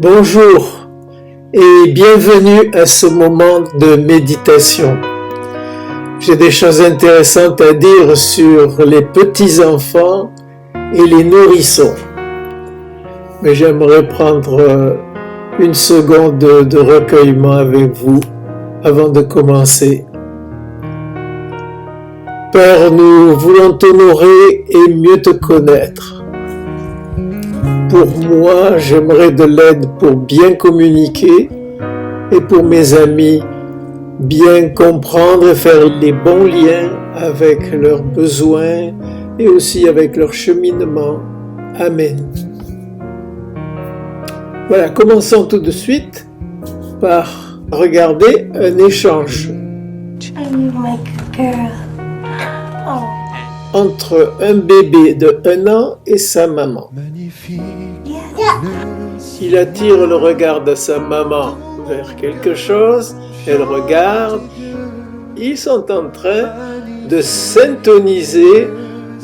Bonjour et bienvenue à ce moment de méditation. J'ai des choses intéressantes à dire sur les petits-enfants et les nourrissons. Mais j'aimerais prendre une seconde de recueillement avec vous avant de commencer. Père, nous voulons t'honorer et mieux te connaître. Pour moi, j'aimerais de l'aide pour bien communiquer et pour mes amis, bien comprendre et faire les bons liens avec leurs besoins et aussi avec leur cheminement. Amen. Voilà, commençons tout de suite par regarder un échange entre un bébé de 1 an et sa maman. Il attire le regard de sa maman vers quelque chose, elle regarde, ils sont en train de syntoniser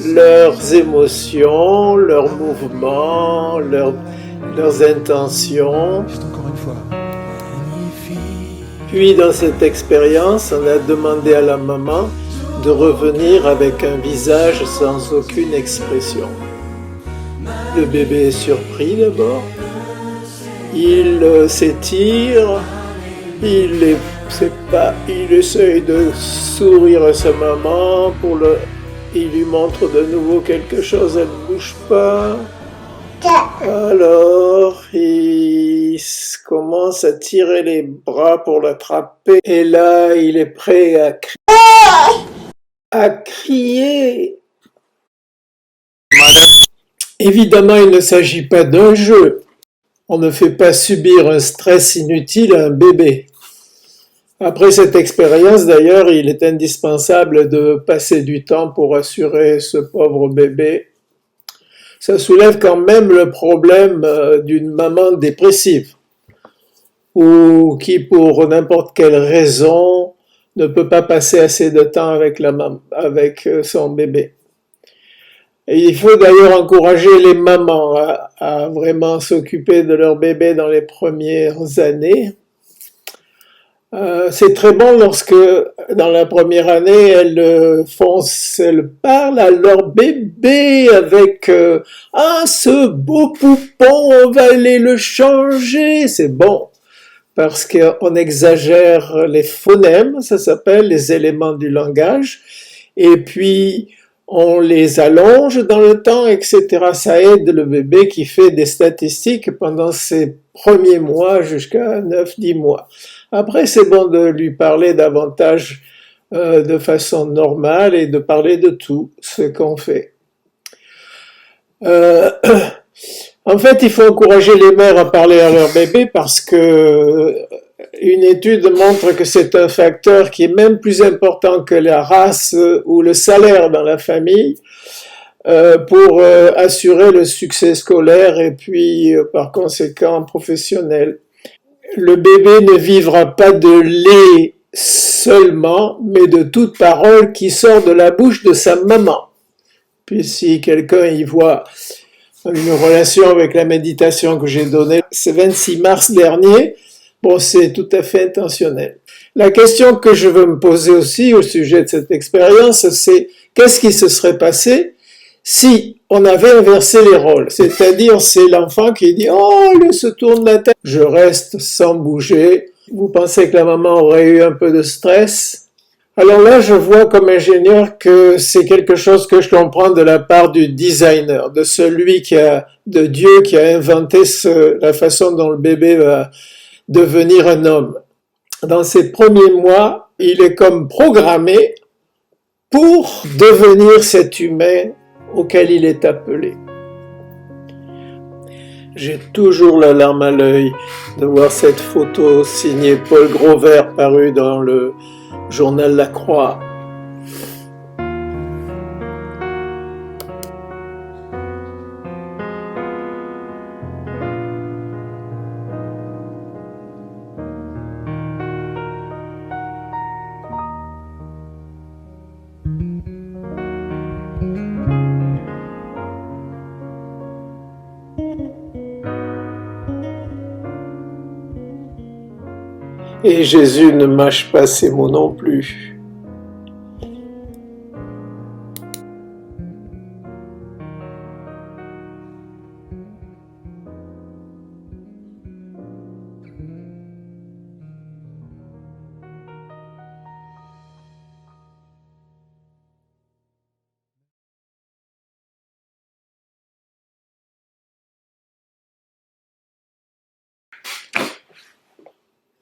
leurs émotions, leurs mouvements, leurs intentions. Puis dans cette expérience, on a demandé à la maman de revenir avec un visage sans aucune expression. Le bébé est surpris d'abord, il s'étire, il essaye de sourire à sa maman, il lui montre de nouveau quelque chose, elle ne bouge pas. Alors, il commence à tirer les bras pour l'attraper, et là, il est prêt à crier. Évidemment, il ne s'agit pas d'un jeu. On ne fait pas subir un stress inutile à un bébé. Après cette expérience, d'ailleurs, il est indispensable de passer du temps pour assurer ce pauvre bébé. Ça soulève quand même le problème d'une maman dépressive ou qui, pour n'importe quelle raison, ne peut pas passer assez de temps avec son bébé. Et il faut d'ailleurs encourager les mamans à vraiment s'occuper de leur bébé dans les premières années. C'est très bon lorsque, dans la première année, elles parlent à leur bébé avec « Ah, ce beau poupon, on va aller le changer !» C'est bon, parce qu'on exagère les phonèmes, ça s'appelle les éléments du langage, et puis on les allonge dans le temps, etc. Ça aide le bébé qui fait des statistiques pendant ses premiers mois jusqu'à 9-10 mois. Après, c'est bon de lui parler davantage de façon normale et de parler de tout ce qu'on fait. En fait, il faut encourager les mères à parler à leur bébé parce que une étude montre que c'est un facteur qui est même plus important que la race ou le salaire dans la famille pour assurer le succès scolaire et puis par conséquent professionnel. Le bébé ne vivra pas de lait seulement, mais de toute parole qui sort de la bouche de sa maman. Puis si quelqu'un y voit une relation avec la méditation que j'ai donnée ce 26 mars dernier, bon, c'est tout à fait intentionnel. La question que je veux me poser aussi au sujet de cette expérience, c'est qu'est-ce qui se serait passé si on avait inversé les rôles, c'est-à-dire c'est l'enfant qui dit « Oh, il se tourne la tête, je reste sans bouger ». Vous pensez que la maman aurait eu un peu de stress? Alors là, je vois comme ingénieur que c'est quelque chose que je comprends de la part du designer, de Dieu qui a inventé la façon dont le bébé va devenir un homme. Dans ses premiers mois, il est comme programmé pour devenir cet humain auquel il est appelé. J'ai toujours la larme à l'œil de voir cette photo signée Paul Grovert parue dans le journal La Croix. Et Jésus ne mâche pas ses mots non plus.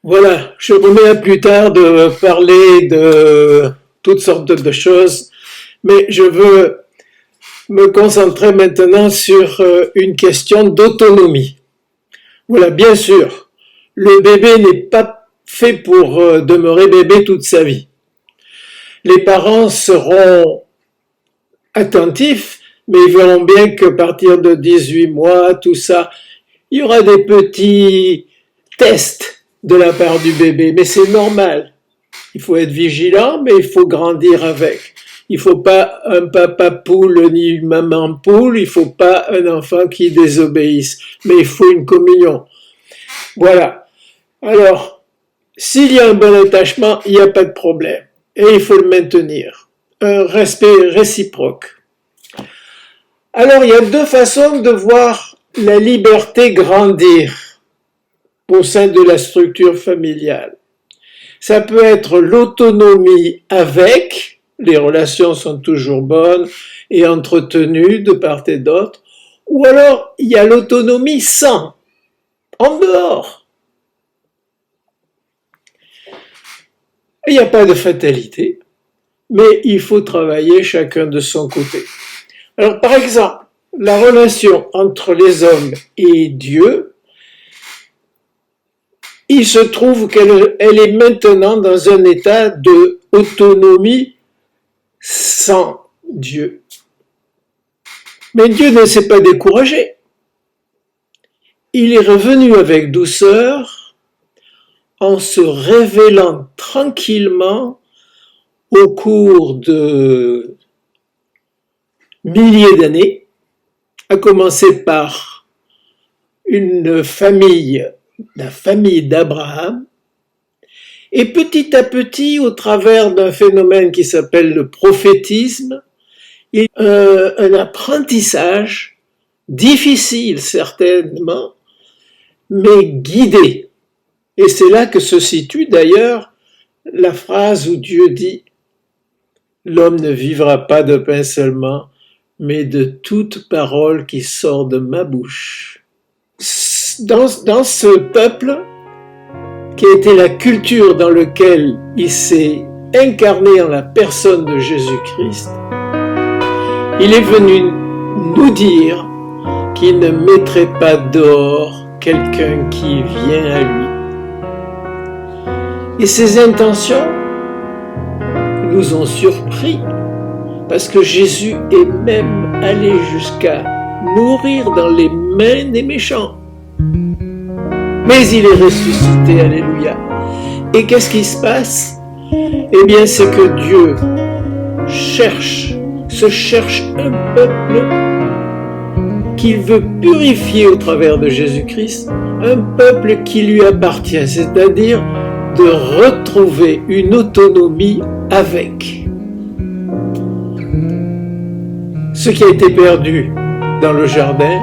Voilà, je remets à plus tard de parler de toutes sortes de choses, mais je veux me concentrer maintenant sur une question d'autonomie. Voilà, bien sûr, le bébé n'est pas fait pour demeurer bébé toute sa vie. Les parents seront attentifs, mais ils verront bien qu'à partir de 18 mois, tout ça, il y aura des petits tests de la part du bébé, mais c'est normal. Il faut être vigilant, mais il faut grandir avec. Il ne faut pas un papa poule ni une maman poule, il ne faut pas un enfant qui désobéisse, mais il faut une communion. Voilà. Alors, s'il y a un bon attachement, il n'y a pas de problème. Et il faut le maintenir. Un respect réciproque. Alors, il y a deux façons de voir la liberté grandir au sein de la structure familiale. Ça peut être l'autonomie avec, les relations sont toujours bonnes et entretenues de part et d'autre, ou alors il y a l'autonomie sans, en dehors. Il n'y a pas de fatalité, mais il faut travailler chacun de son côté. Alors par exemple, la relation entre les hommes et Dieu, il se trouve qu'elle est maintenant dans un état d'autonomie sans Dieu. Mais Dieu ne s'est pas découragé. Il est revenu avec douceur en se révélant tranquillement au cours de milliers d'années, à commencer par une famille, la famille d'Abraham, et petit à petit, au travers d'un phénomène qui s'appelle le prophétisme, il y a un apprentissage, difficile certainement, mais guidé. Et c'est là que se situe d'ailleurs la phrase où Dieu dit « L'homme ne vivra pas de pain seulement, mais de toute parole qui sort de ma bouche. » Dans ce peuple, qui a été la culture dans laquelle il s'est incarné en la personne de Jésus-Christ, il est venu nous dire qu'il ne mettrait pas dehors quelqu'un qui vient à lui. Et ses intentions nous ont surpris, parce que Jésus est même allé jusqu'à mourir dans les mains des méchants. Mais il est ressuscité, alléluia. Et qu'est-ce qui se passe? Eh bien, c'est que Dieu se cherche un peuple qu'il veut purifier au travers de Jésus-Christ, un peuple qui lui appartient, c'est-à-dire de retrouver une autonomie avec. Ce qui a été perdu dans le jardin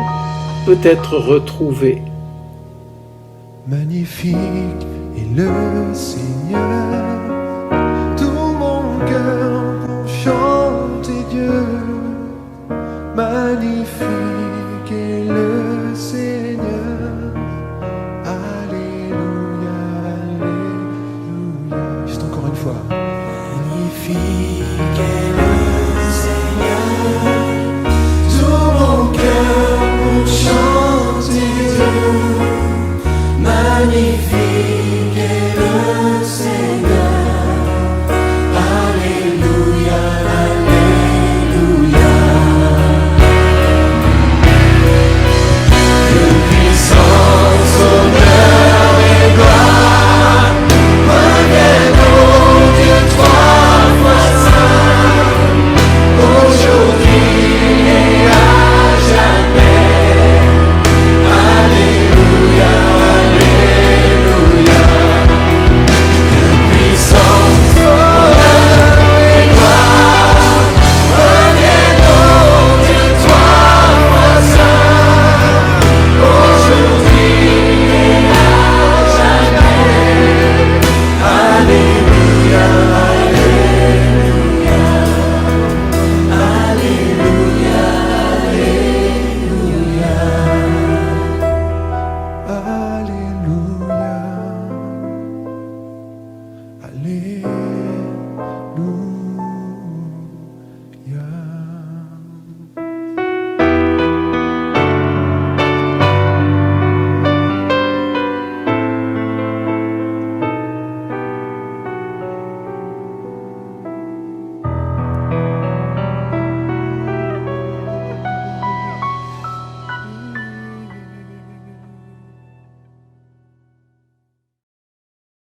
peut être retrouvé. Magnifique est le Seigneur, tout mon cœur pour chanter Dieu. Magnifique est le Seigneur, alléluia, alléluia. Juste encore une fois. Magnifique est le Seigneur, tout mon cœur pour chanter Dieu. Magnifique est le Seigneur, alléluia, alléluia. Que puissance, honneur et gloire reviennent au Dieu trois fois saint, aujourd'hui et à jamais. Alléluia, alléluia. nous.